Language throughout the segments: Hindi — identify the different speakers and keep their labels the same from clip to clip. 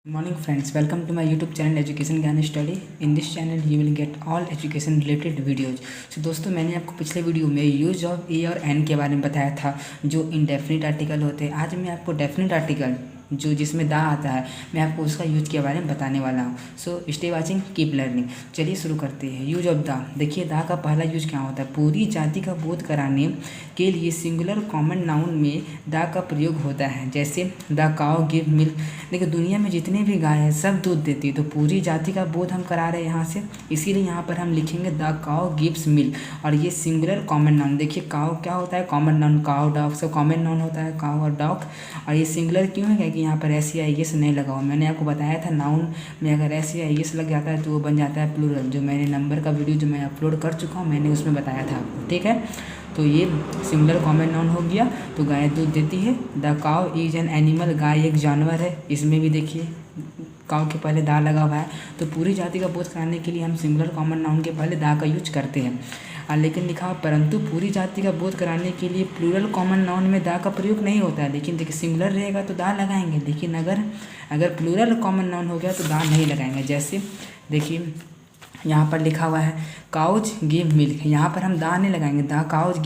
Speaker 1: Morning friends, welcome to my YouTube channel Education Gyan Study. In this channel you will get all education related videos. So दोस्तों, मैंने आपको पिछले वीडियो में यूज ऑफ ए और एन के बारे में बताया था जो इनडेफिनिट आर्टिकल होते हैं। आज मैं आपको डेफिनिट आर्टिकल जो जिसमें दा आता है मैं आपको उसका यूज के बारे में बताने वाला हूँ। So stay watching, keep learning. चलिए शुरू करते हैं। Use of the. देखिए दा का पहला यूज क्या होता है? पूरी जाति का बोध कराने के लिए सिंगुलर कॉमन नाउन में दा का प्रयोग होता है। जैसे द काउ गिव मिल्क। देखिए दुनिया में जितने भी गाय हैं सब दूध देती है, तो पूरी जाति का बोध हम करा रहे हैं यहाँ से, इसीलिए यहाँ पर हम लिखेंगे द काउ गिव्स मिल्क। और ये सिंगुलर कॉमन नाउन। देखिए काउ क्या होता है? Common noun. काउ डॉग सब कॉमन नाउन होता है, काउ और डॉग। और ये सिंगुलर क्यों है? क्योंकि यहाँ पर एस या एस नहीं लगा हुआ। मैंने आपको बताया था नाउन में अगर एस या एस लग जाता है तो वो बन जाता है प्लूरल। जो मैंने नंबर का वीडियो जो मैं अपलोड कर चुका हूँ मैंने उसमें बताया था आपको, ठीक है। तो ये सिंगुलर कॉमन नाउन हो गया। तो गाय दूध देती है। The cow is an animal. गाय एक जानवर है। इसमें भी देखिए काउ के पहले दा लगा हुआ है। तो पूरी जाति का बोध कराने के लिए हम सिंगुलर कॉमन नाउन के पहले दा का यूज करते हैं। लेकिन लिखा परंतु पूरी जाति का बोध कराने के लिए प्लूरल कॉमन नाउन में दा का प्रयोग नहीं होता है। लेकिन देखिए सिंगुलर रहेगा तो दा लगाएंगे, लेकिन अगर प्लूरल कॉमन नाउन हो गया तो दा नहीं लगाएंगे। जैसे देखिए यहाँ पर लिखा हुआ है काउज गिव मिल्क। यहाँ पर हम दा नहीं लगाएंगे, दा काउज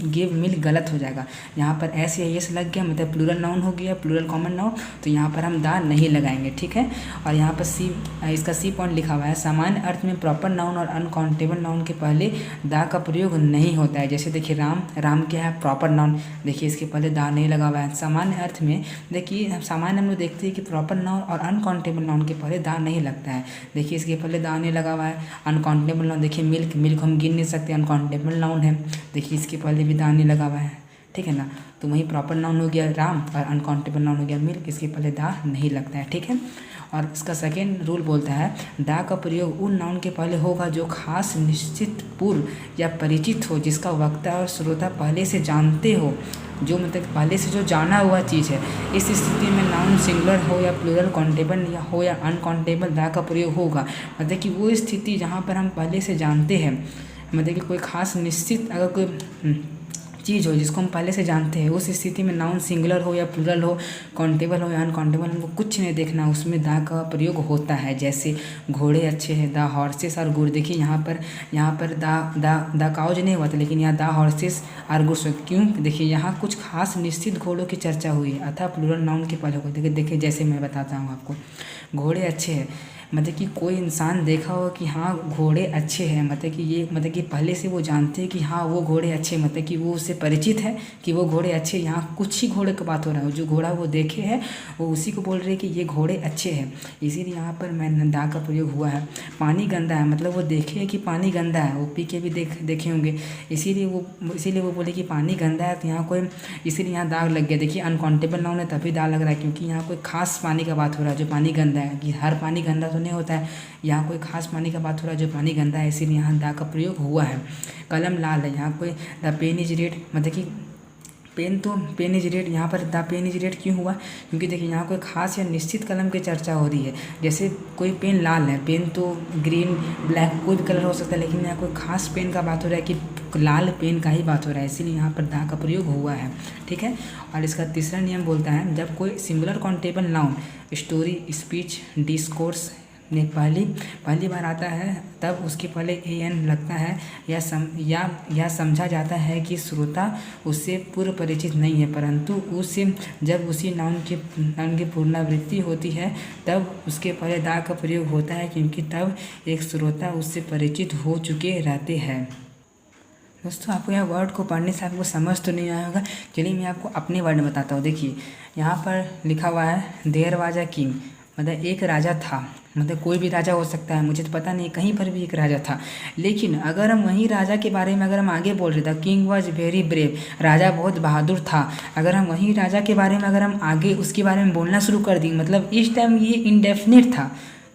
Speaker 1: गिव मिल्क गलत हो जाएगा। यहाँ पर एस या एस लग गया, मतलब प्लूरल नाउन हो गया, प्लूरल कॉमन नाउन। तो यहाँ पर हम दा नहीं लगाएंगे, ठीक है। और यहाँ पर इसका सी पॉइंट लिखा हुआ है सामान्य अर्थ में प्रॉपर नाउन और अनकाउंटेबल नाउन के पहले दा का प्रयोग नहीं होता है। जैसे देखिए राम क्या है? Proper noun. देखिए इसके पहले दा नहीं लगा हुआ है। सामान्य अर्थ में देखिए सामान्य हम लोग देखते हैं कि प्रॉपर नाउन और अनकाउंटेबल नाउन के पहले दा नहीं लगता है। देखिए इसके पहले दा नहीं लगा हुआ है। अनकाउंटेबल नाउन देखिए मिल्क हम गिन नहीं सकते, अनकाउंटेबल नाउन है। देखिए इसके पहले भी दा नहीं लगा हुआ है, ठीक है ना। तो वही प्रॉपर नाउन हो गया राम और अनकाउंटेबल नाउन हो गया मिल्क। इसके पहले दा नहीं लगता है, ठीक है। और इसका सेकेंड रूल बोलता है दा का प्रयोग उन नाउन के पहले होगा जो खास, निश्चित, पूर्व या परिचित हो, जिसका वक्ता और श्रोता पहले से जानते हो, जो मतलब पहले से जो जाना हुआ चीज़ है। इस स्थिति में नाउन सिंगुलर हो या प्लूरल, काउंटेबल या हो या अनकाउंटेबल, दा का प्रयोग होगा। मतलब कि वो स्थिति जहाँ पर हम पहले से जानते हैं, मतलब कि कोई खास निश्चित अगर कोई चीज़ हो जिसको हम पहले से जानते हैं, उस स्थिति में नाउन सिंगुलर हो या प्लूरल हो, काउंटेबल हो या अनकाउंटेबल, हमको कुछ नहीं देखना, उसमें दा का प्रयोग होता है। जैसे घोड़े अच्छे हैं, द हॉर्सेस आर गुड। देखिए यहाँ पर द काउज नहीं हुआ था, लेकिन यहाँ द हॉर्सेस आर गुड। क्यों? देखिए यहाँ कुछ खास निश्चित घोड़ों की चर्चा हुई है, अतः प्लूरल नाउन के पहले होगा। देखिए जैसे मैं बताता हूँ आपको, घोड़े अच्छे हैं, मतलब कि कोई इंसान देखा हो कि हाँ घोड़े अच्छे हैं, मतलब कि पहले से वो जानते हैं कि हाँ वो घोड़े अच्छे, मतलब कि वो उससे परिचित है कि वो घोड़े अच्छे। यहाँ कुछ ही घोड़े की बात हो रहा है, जो घोड़ा वो देखे है वो उसी को बोल रहे हैं कि ये घोड़े अच्छे हैं। इसीलिए यहाँ पर मैं दा का प्रयोग हुआ है। पानी गंदा है, मतलब वो देखे है कि पानी गंदा है, वो पी के भी देखे होंगे, इसीलिए वो बोले कि पानी गंदा है। तो यहाँ कोई इसीलिए यहाँ दाग लग गया। देखिए अनकाउंटेबल नाउन है तभी दाग लग रहा है, क्योंकि यहाँ कोई खास पानी का बात हो रहा है जो पानी गंदा है। कि हर पानी गंदा तो नहीं होता है, यहाँ कोई खास पानी का बात हो रहा है जो पानी गंदा है, इसीलिए यहाँ दा का प्रयोग हुआ है। कलम लाल है, यहाँ कोई द पेन इज रेड, मतलब कि पेन इज रेड। यहाँ पर द पेन इज रेड क्यों हुआ? क्योंकि देखिए यहाँ कोई खास या निश्चित कलम की चर्चा हो रही है। जैसे कोई पेन लाल है, पेन तो ग्रीन, ब्लैक कोई भी कलर हो सकता है, लेकिन यहाँ कोई खास पेन का बात हो रहा है कि लाल पेन का ही बात हो रहा है, इसीलिए यहाँ पर दा का प्रयोग हुआ है, ठीक है। और इसका तीसरा नियम बोलता है जब कोई singular countable noun story, speech, discourse ने पहली बार आता है तब उसके पहले ए एन लगता है या समझा जाता है कि श्रोता उससे पूर्व परिचित नहीं है, परंतु जब उसी नाउन की पुनरावृत्ति होती है तब उसके पहले दा का प्रयोग होता है, क्योंकि तब एक श्रोता उससे परिचित हो चुके रहते हैं। दोस्तों आपको यह वर्ड को पढ़ने से आपको समझ तो नहीं आया होगा, चलिए मैं आपको अपने वर्ड में बताता हूँ। देखिए यहाँ पर लिखा हुआ है देयर वाज अ किंग, मतलब एक राजा था। मतलब कोई भी राजा हो सकता है, मुझे तो पता नहीं, कहीं पर भी एक राजा था। लेकिन अगर हम वहीं राजा के बारे में अगर हम आगे बोल रहे थे किंग वॉज वेरी ब्रेव, राजा बहुत बहादुर था, अगर हम वहीं राजा के बारे में अगर हम आगे उसके बारे में बोलना शुरू कर दें, मतलब इस टाइम ये इंडेफिनिट था,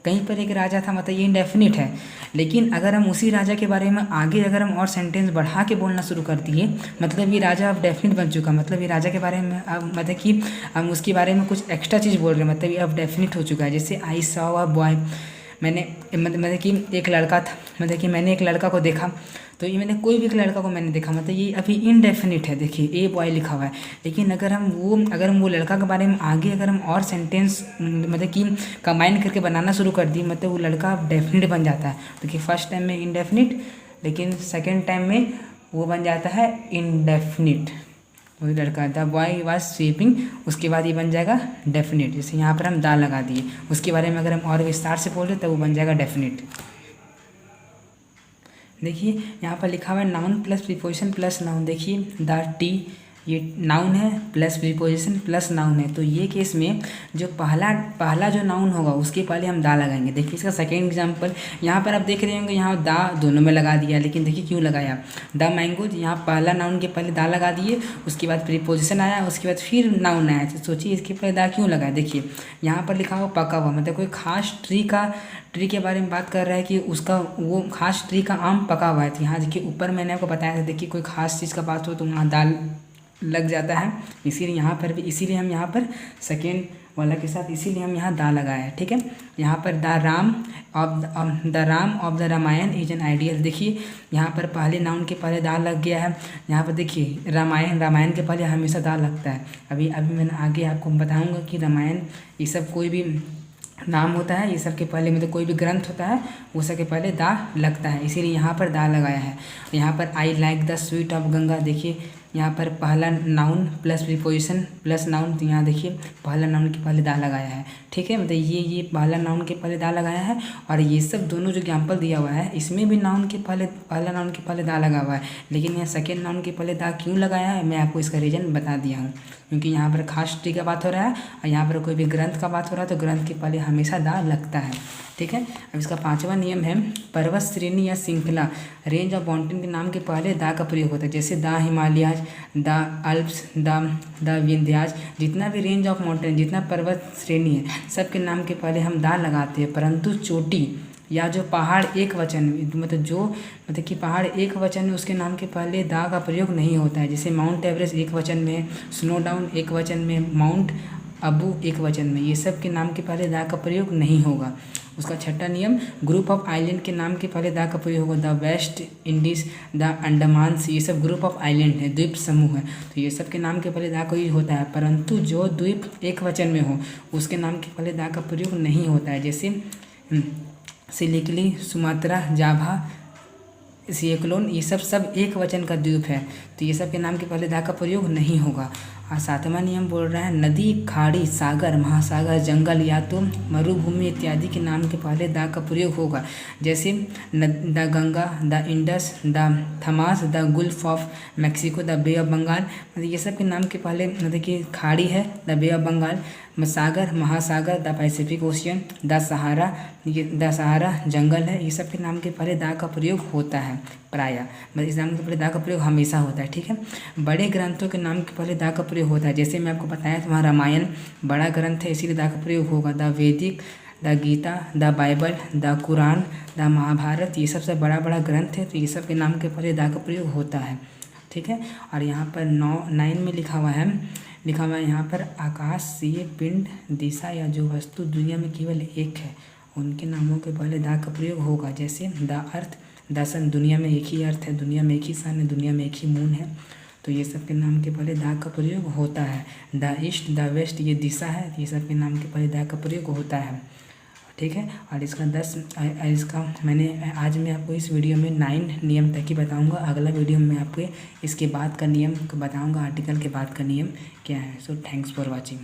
Speaker 1: कहीं पर एक राजा था, मतलब ये इंडेफिनिट है। लेकिन अगर हम उसी राजा के बारे में आगे अगर हम और सेंटेंस बढ़ा के बोलना शुरू कर दिए, मतलब ये राजा अब डेफिनिट बन चुका, मतलब ये राजा के बारे में अब मतलब कि हम उसके बारे में कुछ एक्स्ट्रा चीज़ बोल रहे हैं, मतलब ये अब डेफिनिट हो चुका है। जैसे आई सॉ अ बॉय, मैंने मतलब कि एक लड़का था, मतलब कि मैंने एक लड़का को देखा, तो ये मैंने कोई भी एक लड़का को मैंने देखा, मतलब ये अभी इनडेफिनिट है, देखिए ए बॉय लिखा हुआ है। लेकिन अगर हम वो लड़का के बारे में आगे अगर हम और सेंटेंस मतलब कि कंबाइन करके बनाना शुरू कर दी, मतलब वो लड़का डेफिनेट बन जाता है। देखिए फर्स्ट टाइम में इनडेफिनिट, लेकिन सेकेंड टाइम में वो बन जाता है इनडेफिनिट। वही लड़का द बॉय वाज स्वीपिंग, उसके बाद ये बन जाएगा डेफिनेट। जैसे यहाँ पर हम दा लगा दिए, उसके बारे में अगर हम और विस्तार से बोल रहे तो वो बन जाएगा डेफिनेट। देखिए यहाँ पर लिखा हुआ है noun plus preposition plus noun. देखिए द टी ये नाउन है प्लस प्रीपोजिशन प्लस नाउन है, तो ये केस में जो पहला जो नाउन होगा उसके पहले हम दा लगाएंगे। देखिए इसका सेकेंड एग्जांपल यहाँ पर आप देख रहे होंगे, यहाँ दा दोनों में लगा दिया, लेकिन देखिए क्यों लगाया। द मैंगोज, यहाँ पहला नाउन के पहले दा लगा दिए, उसके बाद प्रीपोजिशन आया, उसके बाद फिर नाउन आया। तो सोचिए इसके पहले दा क्यों लगाया। देखिए यहाँ पर लिखा हुआ पका हुआ, मतलब कोई खास ट्री के बारे में बात कर रहा है कि उसका वो खास ट्री का आम पका हुआ है। तो यहाँ देखिए ऊपर मैंने आपको बताया था, देखिए कोई खास चीज़ का बात हो तो वहाँ दाल लग जाता है, इसीलिए यहाँ पर भी, इसीलिए हम यहाँ पर सेकेंड वाला के साथ इसीलिए हम यहाँ दा लगाया है। ठीक है, यहाँ पर the Ram of the Ramayana is an ideal. देखिए यहाँ पर पहले नाउन के पहले दा लग गया है। यहाँ पर देखिए रामायण के पहले हमेशा दा लगता है। अभी मैंने आगे आपको बताऊँगा कि रामायण ये सब कोई भी नाम होता है, ये सब के पहले मतलब कोई भी ग्रंथ होता है वो सब के पहले दा लगता है, इसीलिए यहाँ पर दा लगाया है। यहाँ पर I like the sweet of Ganga, देखिए यहाँ पर पहला noun plus preposition plus noun, तो यहाँ देखिए पहला नाउन के पहले दा लगाया है। ठीक है, मतलब ये पहला नाउन के पहले दा लगाया है, और ये सब दोनों जो एग्जाम्पल दिया हुआ है इसमें भी पहला नाउन के पहले दा लगा हुआ है। लेकिन यहाँ सेकेंड नाउन के पहले दा क्यों लगाया है मैं आपको इसका रीज़न बता दिया हूँ, क्योंकि यहाँ पर खास ट्री का बात हो रहा है और यहाँ पर कोई भी ग्रंथ का बात हो रहा है तो ग्रंथ के पहले हमेशा दा लगता है। ठीक है, अब इसका पांचवा नियम है पर्वत श्रेणी या श्रृंखला, रेंज ऑफ माउंटेन के नाम के पहले दा का प्रयोग होता है। जैसे the Himalayas, the Alps, the Vindhyas, जितना भी रेंज ऑफ माउंटेन, जितना पर्वत श्रेणी है सबके नाम के पहले हम दा लगाते हैं। परंतु चोटी या जो पहाड़ एक वचन में, मतलब कि पहाड़ एक वचन में, उसके नाम के पहले दा का प्रयोग नहीं होता है। जैसे माउंट एवरेस्ट एक वचन में, स्नो डाउन एक वचन में, माउंट अबू एक वचन में, ये सब के नाम के पहले दा का प्रयोग नहीं होगा। उसका छठा नियम ग्रुप ऑफ आइलैंड के नाम के पहले दा का प्रयोग होगा। द वेस्ट इंडीज़, द अंडमान्स, ये सब ग्रुप ऑफ आइलैंड है, द्वीप समूह है, तो ये सब के नाम के पहले दा का यूज होता है। परंतु जो द्वीप एक वचन में हो उसके नाम के पहले दा का प्रयोग नहीं होता है। जैसे सिलिकली, सुमात्रा, जाभा, सियक्लोन, ये सब एक वचन का द्वीप है, तो ये सब के नाम के पहले दा का प्रयोग नहीं होगा। और सातवां नियम बोल रहा है नदी, खाड़ी, सागर, महासागर, जंगल या तो मरुभूमि इत्यादि के नाम के पहले दा का प्रयोग होगा। जैसे the Ganga, the Indus, the Thames, the Gulf of Mexico, the Bay of Bengal, मतलब ये सब के नाम के पहले, मतलब कि खाड़ी है द बे ऑफ बंगाल, सागर, महासागर, the Pacific ocean, the Sahara जंगल है, ये सब के नाम के पहले दा का प्रयोग होता है प्रायः, मतलब इस नाम के पहले दा का प्रयोग हमेशा होता है। ठीक है, बड़े ग्रंथों के नाम के पहले दा का प्रयोग होता है। जैसे मैं आपको बताया था वहाँ रामायण बड़ा ग्रंथ है, इसीलिए दा का प्रयोग होगा। The Vedic, the Gita, the Bible, the Quran, the Mahabharata, ये सबसे बड़ा ग्रंथ है, तो ये सब के नाम के पहले दा का प्रयोग होता है। ठीक है, और यहाँ पर 9 में लिखा हुआ है यहाँ पर आकाशीय पिंड, दिशा या जो वस्तु दुनिया में केवल एक है उनके नामों के पहले दा का प्रयोग होगा। जैसे द अर्थ, द सन, दुनिया में एक ही अर्थ है, दुनिया में एक ही सन है, दुनिया में एक ही मून है, तो ये सब के नाम के पहले दा का प्रयोग होता है। द ईस्ट, द वेस्ट, ये दिशा है, ये सब के नाम के पहले दा का प्रयोग होता है। ठीक है, और इसका मैंने आज मैं आपको इस वीडियो में 9 नियम तक ही बताऊंगा। अगला वीडियो में आपको इसके बाद का नियम बताऊंगा, आर्टिकल के बाद का नियम क्या है। So thanks for watching.